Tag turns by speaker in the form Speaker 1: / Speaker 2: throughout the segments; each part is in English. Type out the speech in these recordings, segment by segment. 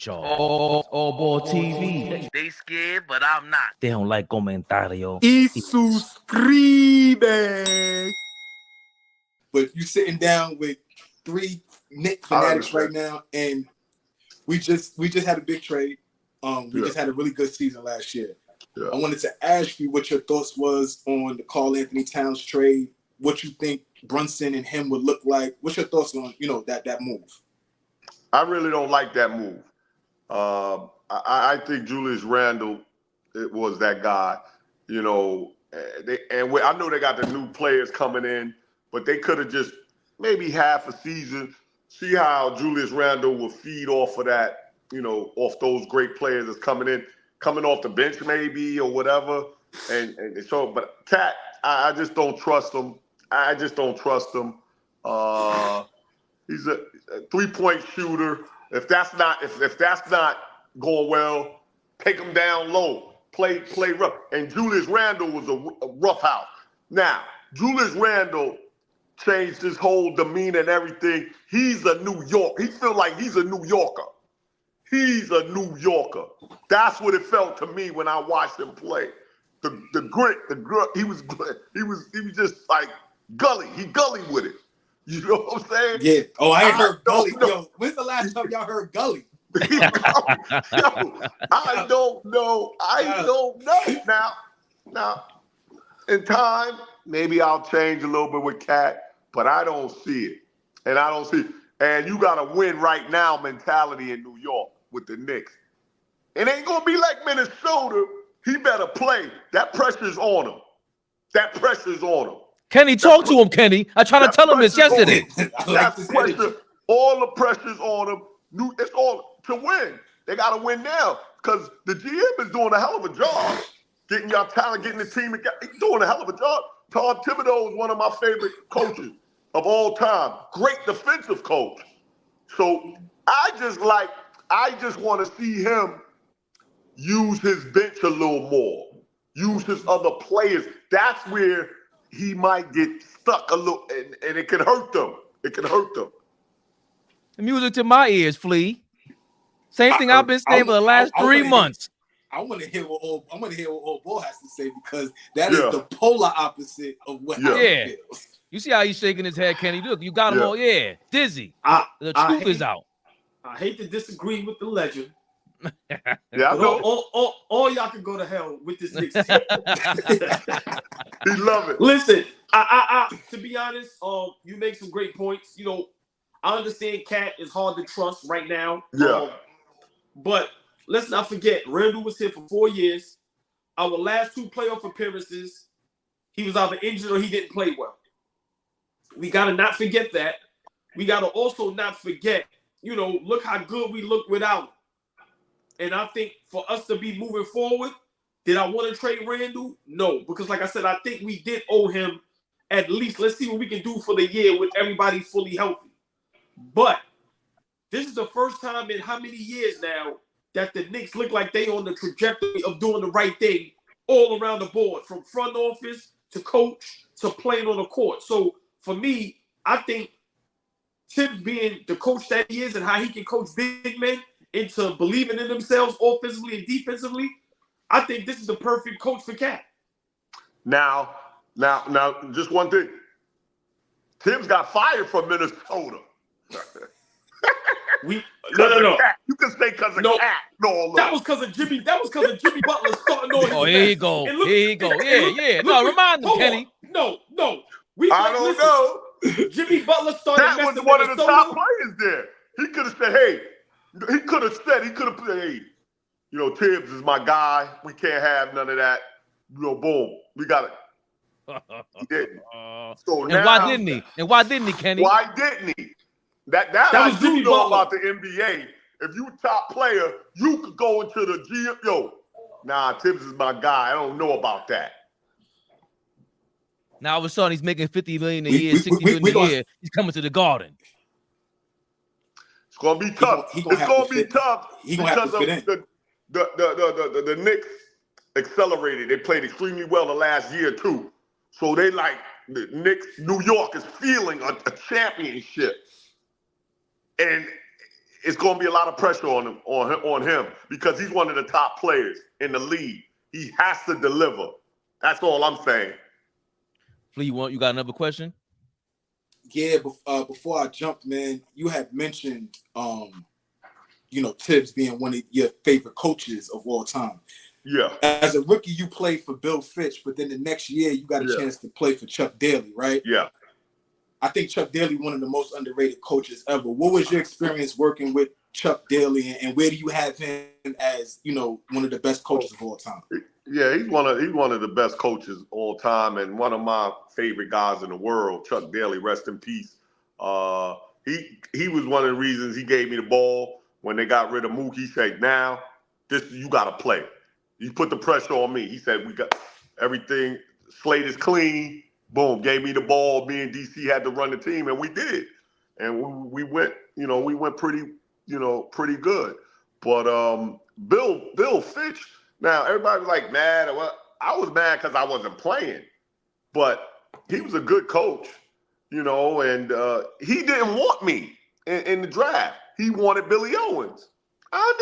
Speaker 1: AllBall TV.
Speaker 2: They scared, but I'm not.
Speaker 1: They don't like comentario.
Speaker 3: Y suscribe. But you sitting down with 3 Knicks fanatics right now, and we just had a big trade. We just had a really good season last year. I wanted to ask you what your thoughts was on the Karl Anthony Towns trade. What you think Brunson and him would look like? What's your thoughts on that move?
Speaker 4: I really don't like that move. I think Julius Randle was that guy. I know they got the new players coming in, but they could have just maybe half a season, see how Julius Randle will feed off of that, off those great players that's coming off the bench maybe or whatever. And so, but Cat, I just don't trust him. He's a 3-point shooter. If that's not going well, take him down low. Play rough. And Julius Randle was a rough house. Now, Julius Randle changed his whole demeanor and everything. He's a New York. He feels like he's a New Yorker. He's a New Yorker. That's what it felt to me when I watched him play. The grit. He was just like gully. He gully with it. You know what I'm saying?
Speaker 3: Yeah. Oh, I ain't heard gully. Yo, when's the last time y'all heard gully?
Speaker 4: I don't know. Now, in time, maybe I'll change a little bit with Cat, but I don't see it. And you got a win right now mentality in New York with the Knicks. It ain't going to be like Minnesota. He better play. That pressure's on him.
Speaker 1: Kenny, talk to him, Kenny. I tried to tell him this yesterday.
Speaker 4: That's pressure. All the pressure's on him. It's all to win. They got to win now because the GM is doing a hell of a job getting y'all talent, getting the team together. He's doing a hell of a job. Tom Thibodeau is one of my favorite coaches of all time. Great defensive coach. So I just want to see him use his bench a little more. Use his other players. That's where he might get stuck a little, and it can hurt them. The
Speaker 1: music to my ears, Flea. Same thing I've been saying for the last 3 months.
Speaker 3: I want to hear what AllBall has to say because that is the polar opposite of what he feels.
Speaker 1: You see how he's shaking his head, Kenny? Look, you got him all dizzy. The truth is out.
Speaker 5: I hate to disagree with the legend.
Speaker 4: Yeah, I know.
Speaker 5: All y'all can go to hell with this Knicks team.
Speaker 4: He love it.
Speaker 5: Listen, I to be honest, you make some great points. I understand Cat is hard to trust right now.
Speaker 4: Yeah.
Speaker 5: But let's not forget, Randle was here for 4 years. Our last 2 playoff appearances, he was either injured or he didn't play well. We got to not forget that. We got to also not forget, look how good we look without him. And I think for us to be moving forward, did I want to trade Randle? No, because like I said, I think we did owe him at least. Let's see what we can do for the year with everybody fully healthy. But this is the first time in how many years now that the Knicks look like they on the trajectory of doing the right thing all around the board, from front office to coach to playing on the court. So for me, I think Tim being the coach that he is and how he can coach big men into believing in themselves offensively and defensively, I think this is the perfect coach for Cat. Now,
Speaker 4: just one thing. Tim's got fired from Minnesota.
Speaker 5: No.
Speaker 4: You can say because of Cat. No,
Speaker 5: that was because of Jimmy. That was because of Jimmy Butler starting on his
Speaker 1: here you go. Yeah. No, remind him, Kenny.
Speaker 5: No.
Speaker 4: I don't know.
Speaker 5: Jimmy Butler started.
Speaker 4: That was one of the top players there. He could have said, hey. He could have said, hey, Tibbs is my guy. We can't have none of that. Boom. We got it. He didn't. So
Speaker 1: and why didn't he? Kenny?
Speaker 4: Why didn't he? That was Jimmy Butler. About the NBA. If you a top player, you could go into the GM. Tibbs is my guy. I don't know about that.
Speaker 1: Now all of a sudden he's making $50 million a year, $60 million a year. He's coming to the Garden.
Speaker 4: It's gonna be tough. It's gonna be tough because of the Knicks accelerated. They played extremely well the last year too. So they the Knicks. New York is feeling a championship, and it's going to be a lot of pressure on him because he's one of the top players in the league. He has to deliver. That's all I'm saying.
Speaker 1: Flea, you got another question?
Speaker 3: Yeah, before I jumped, man, you had mentioned, Tibbs being one of your favorite coaches of all time.
Speaker 4: Yeah.
Speaker 3: As a rookie, you played for Bill Fitch, but then the next year you got a chance to play for Chuck Daly, right?
Speaker 4: Yeah.
Speaker 3: I think Chuck Daly, one of the most underrated coaches ever. What was your experience working with Chuck Daly, and where do you have him as, one of the best coaches of all time?
Speaker 4: Yeah, he's one of the best coaches all time, and one of my favorite guys in the world, Chuck Daly, rest in peace. He was one of the reasons he gave me the ball when they got rid of Mookie. He said, "Now, you got to play." You put the pressure on me. He said, "We got everything. Slate is clean." Boom, gave me the ball. Me and DC had to run the team, and we did. And we went, pretty good. But Bill Fitch. Now everybody was like mad. Well, I was mad because I wasn't playing, but he was a good coach, and he didn't want me in the draft. He wanted Billy Owens. I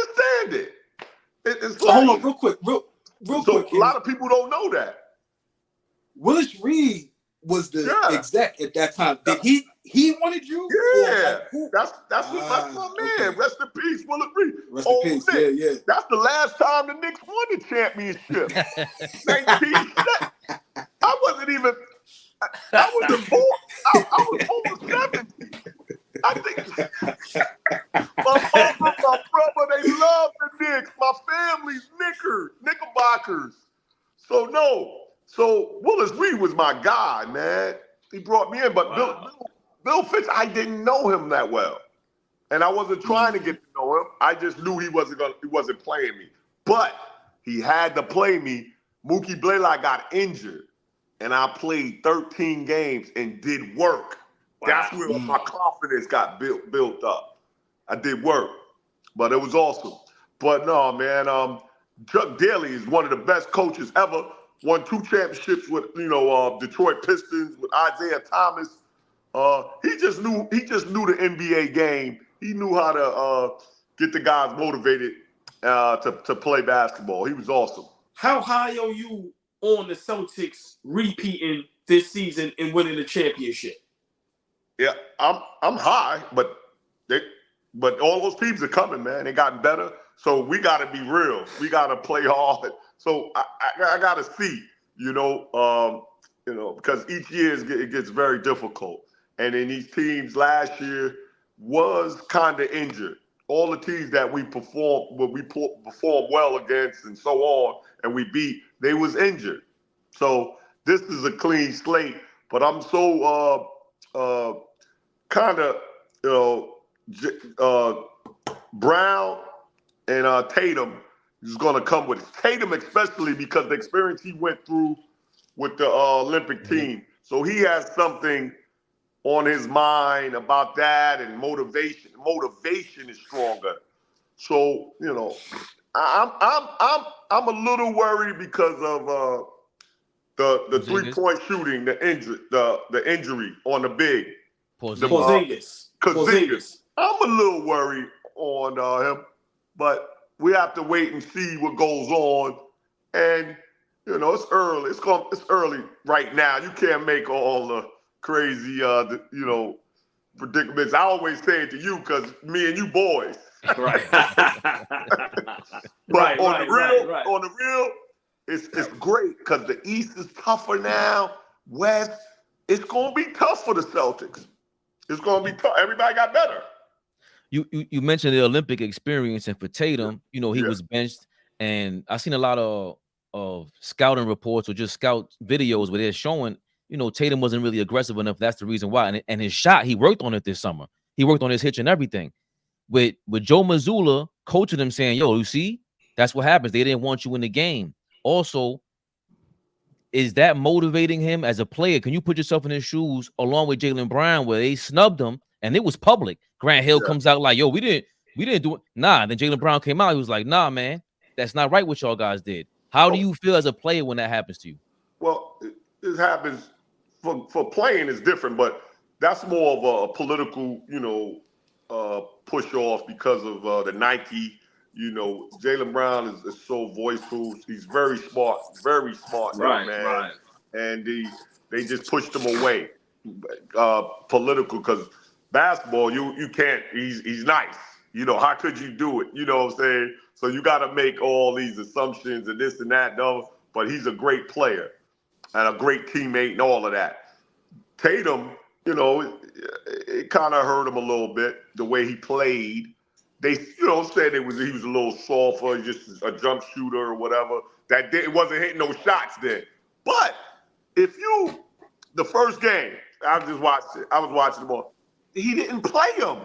Speaker 4: understand it. It's
Speaker 3: so
Speaker 4: like,
Speaker 3: hold on, real quick.
Speaker 4: So a lot of people don't know that.
Speaker 3: Willis Reed was the exec at that time. Did he wanted you?
Speaker 4: Yeah, that's my man. Rest in peace, Willis Reed.
Speaker 3: Rest in peace.
Speaker 4: Nick.
Speaker 3: Yeah.
Speaker 4: That's the last time the Knicks won the championship. 19. I wasn't even. I wasn't born. I was over 70. I think my mother, my brother, they love the Knicks. My family's Knickerbockers. So Willis Reed was my guy, man. He brought me in, but Bill Fitch, I didn't know him that well, and I wasn't trying to get to know him. I just knew he wasn't playing me, but he had to play me. Mookie Blaylock got injured, and I played 13 games and did work. Wow. That's where my confidence got built up. I did work, but it was awesome. But no, man, Chuck Daly is one of the best coaches ever. Won 2 championships with Detroit Pistons with Isaiah Thomas. He just knew the NBA game. He knew how to get the guys motivated to play basketball. He was awesome.
Speaker 5: How high are you on the Celtics repeating this season and winning the championship?
Speaker 4: Yeah, I'm high, but all those teams are coming, man. They gotten better. So we got to be real. We got to play hard. So I got to see, because each year it gets very difficult. And then these teams last year was kind of injured. All the teams that we performed well against and so on, and we beat, they was injured. So this is a clean slate. But I'm so kind of, Brown and Tatum is going to come with it. Tatum especially because the experience he went through with the Olympic team. So he has something on his mind about that, and motivation. Motivation is stronger. So, I'm a little worried because of the 3-point shooting, the injury on the big.
Speaker 5: Porzingis.
Speaker 4: I'm a little worried on him, but we have to wait and see what goes on. And it's early. It's early right now. You can't make all the crazy predicaments. I always say it to you because me and you boys.
Speaker 5: Right.
Speaker 4: But on the real, it's great because the East is tougher now. West, it's gonna be tough for the Celtics. It's gonna be tough. Everybody got better.
Speaker 1: You mentioned the Olympic experience, and for Tatum, he was benched, and I seen a lot of scouting reports or just scout videos where they're showing, Tatum wasn't really aggressive enough. That's the reason why. And his shot, he worked on it this summer. He worked on his hitch and everything. With Joe Mazzulla coaching him, saying, "Yo, you see, that's what happens. They didn't want you in the game." Also, is that motivating him as a player? Can you put yourself in his shoes along with Jaylen Brown, where they snubbed him and it was public? Grant Hill comes out like, "Yo, we didn't do it." Nah. Then Jaylen Brown came out. He was like, "Nah, man, that's not right what y'all guys did." How do you feel as a player when that happens to you?
Speaker 4: Well, it happens for playing is different, but that's more of a political, push off because of the Nike. You know, Jaylen Brown is so voiceful. He's very smart young man.
Speaker 5: Right.
Speaker 4: And they just pushed him away, political, because basketball, you can't. He's nice. You know, how could you do it? You know what I'm saying? So you got to make all these assumptions and this and that, though. But he's a great player and a great teammate and all of that. Tatum, you know, it kind of hurt him a little bit the way he played. They, you know, said he was a little softer, just a jump shooter or whatever. It wasn't hitting no shots then. But the first game, I just watched it. I was watching them all. He didn't play him.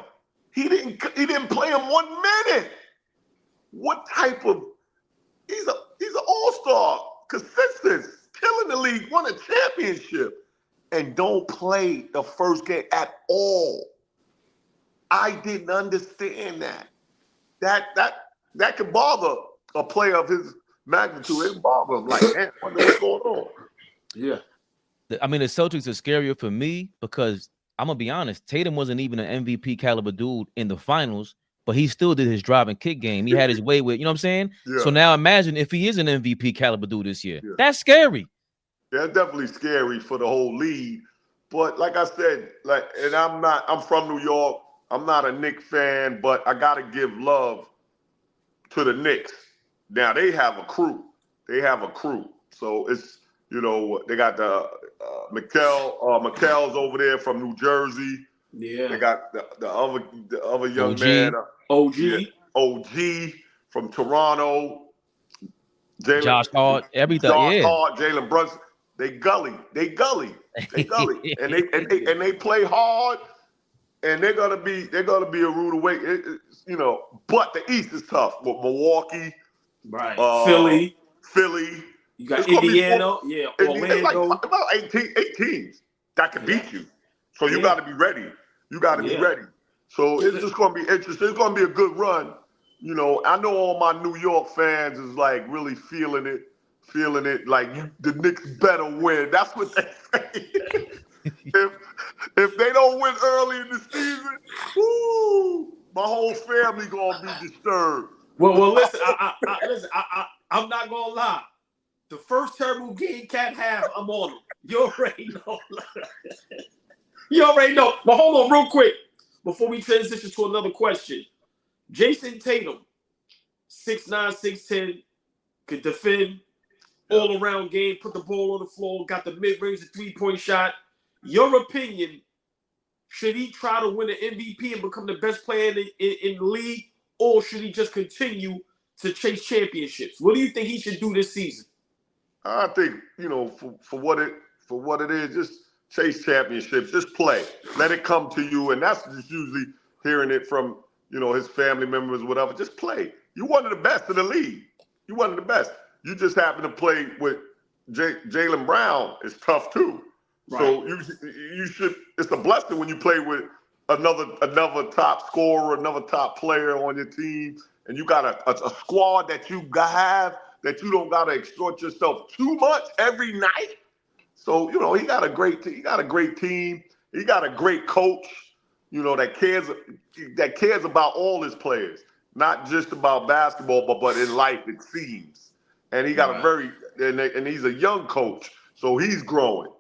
Speaker 4: He didn't play him 1 minute. What type of? He's an all-star, consistent, killing the league, won a championship, and don't play the first game at all. I didn't understand that. That could bother a player of his magnitude. It bother him. Like, man, I wonder what's going on.
Speaker 5: Yeah.
Speaker 1: I mean, the Celtics are scarier for me because I'm gonna be honest. Tatum wasn't even an MVP caliber dude in the finals, but he still did his drive and kick game. He had his way with, you know what I'm saying?
Speaker 4: Yeah.
Speaker 1: So now imagine if he is an MVP caliber dude this year.
Speaker 4: Yeah.
Speaker 1: That's scary.
Speaker 4: Yeah, it's definitely scary for the whole league. But like I said, and I'm from New York. I'm not a Knicks fan, but I gotta give love to the Knicks. Now they have a crew. So it's, you know, they got the McHale's over there from New Jersey.
Speaker 5: Yeah.
Speaker 4: They got the other young
Speaker 1: OG.
Speaker 4: man,
Speaker 5: OG.
Speaker 4: Yeah, OG from Toronto.
Speaker 1: Josh Hart, everything.
Speaker 4: Josh
Speaker 1: Yeah.
Speaker 4: Hart, Jalen Brunson. They gully, and they play hard, and they're gonna be a rude awakening. You know, but the East is tough with Milwaukee,
Speaker 5: Right.
Speaker 4: Philly.
Speaker 5: You got Indiana, Orlando.
Speaker 4: It's like about 8 teams that can beat you. So you got to be ready. You got to be ready. So it's just going to be interesting. It's going to be a good run. You know, I know all my New York fans is like really feeling it. Like the Knicks better win. That's what they say. if they don't win early in the season, woo, my whole family gonna be disturbed.
Speaker 5: Well, listen. I'm not gonna lie. The first terrible game Cat have, I'm on them. You already know. But hold on real quick before we transition to another question. Jayson Tatum, 6'9", 6'10", could defend, all-around game, put the ball on the floor, got the mid-range, the three-point shot. Your opinion, should he try to win an MVP and become the best player in the league, or should he just continue to chase championships? What do you think he should do this season?
Speaker 4: I think, you know, for what it is, just chase championships, just play. Let it come to you. And that's just usually hearing it from, you know, his family members, whatever. Just play. You're one of the best in the league. You're one of the best. You just happen to play with Jaylen Brown. It's tough too. Right. So you should. It's a blessing when you play with another top scorer, another top player on your team, and you got a squad that you have that you don't got to extort yourself too much every night. So, you know, he got a great team. He got a great team. He got a great coach, you know, that cares about all his players, not just about basketball, but in life, it seems. And he got and he's a young coach, so he's growing.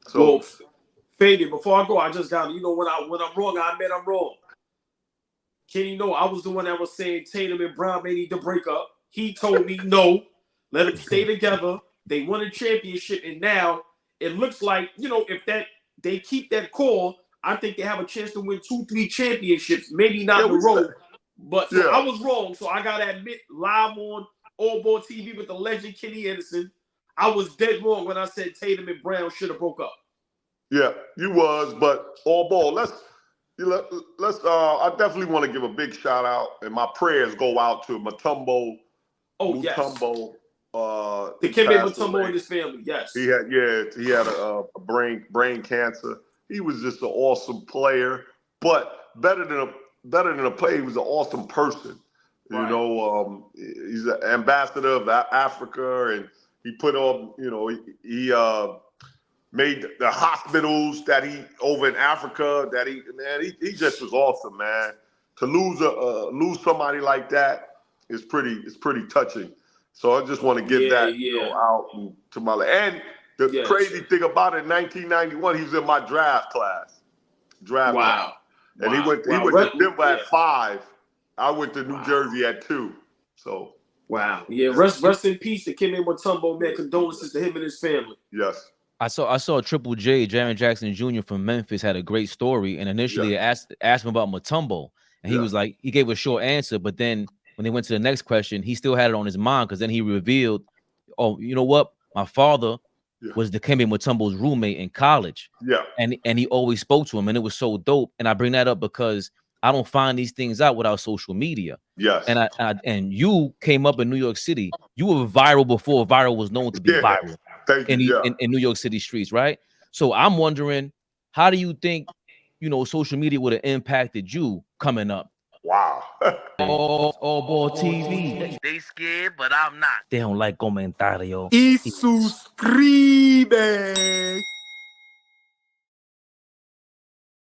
Speaker 4: So,
Speaker 5: well, Fabian, before I go, I just got, you know, when I'm wrong, I admit I'm wrong. Kenny, no, I was the one that was saying Tatum and Brown may need to break up. He told me no, let them stay together. They won a championship, and now it looks like, you know, if they keep that core, I think they have a chance to win 2-3 championships, maybe not in a row. But so I was wrong. So I gotta admit, live on AllBall TV with the legend Kenny Anderson, I was dead wrong when I said Tatum and Brown should have broke up.
Speaker 4: Yeah, you was, but AllBall, let's I definitely want to give a big shout out, and my prayers go out to Mutombo.
Speaker 5: Mutombo. Dikembe Mutombo and his family. Yes.
Speaker 4: He had a brain cancer. He was just an awesome player, but better than a player, he was an awesome person. Right. You know, he's an ambassador of Africa, and he put on, you know, he made the hospitals that he over in Africa. That he just was awesome, man. To lose somebody like that is pretty touching. So I just want to get that out to my and the crazy thing about it, in 1991, he was in my draft class. Class. And he went to Denver at 5. I went to New Jersey at 2. So
Speaker 5: rest in peace to Dikembe Mutombo, man. Condolences to him and his family.
Speaker 4: Yes.
Speaker 1: I saw Triple J, Jaren Jackson Jr. from Memphis, had a great story. And initially I asked him about Mutombo. And he was like, he gave a short answer, but then when they went to the next question, he still had it on his mind because then he revealed, oh, you know what? My father was Dikembe Mutombo's roommate in college.
Speaker 4: Yeah.
Speaker 1: And he always spoke to him, and it was so dope. And I bring that up because I don't find these things out without social media.
Speaker 4: Yes.
Speaker 1: And you came up in New York City. You were viral before viral was known to be viral in New York City streets, right? So I'm wondering, how do you think, social media would have impacted you coming up?
Speaker 4: Wow.
Speaker 1: AllBall TV. They scared, but I'm not. They don't like comentario.
Speaker 3: Y suscribe.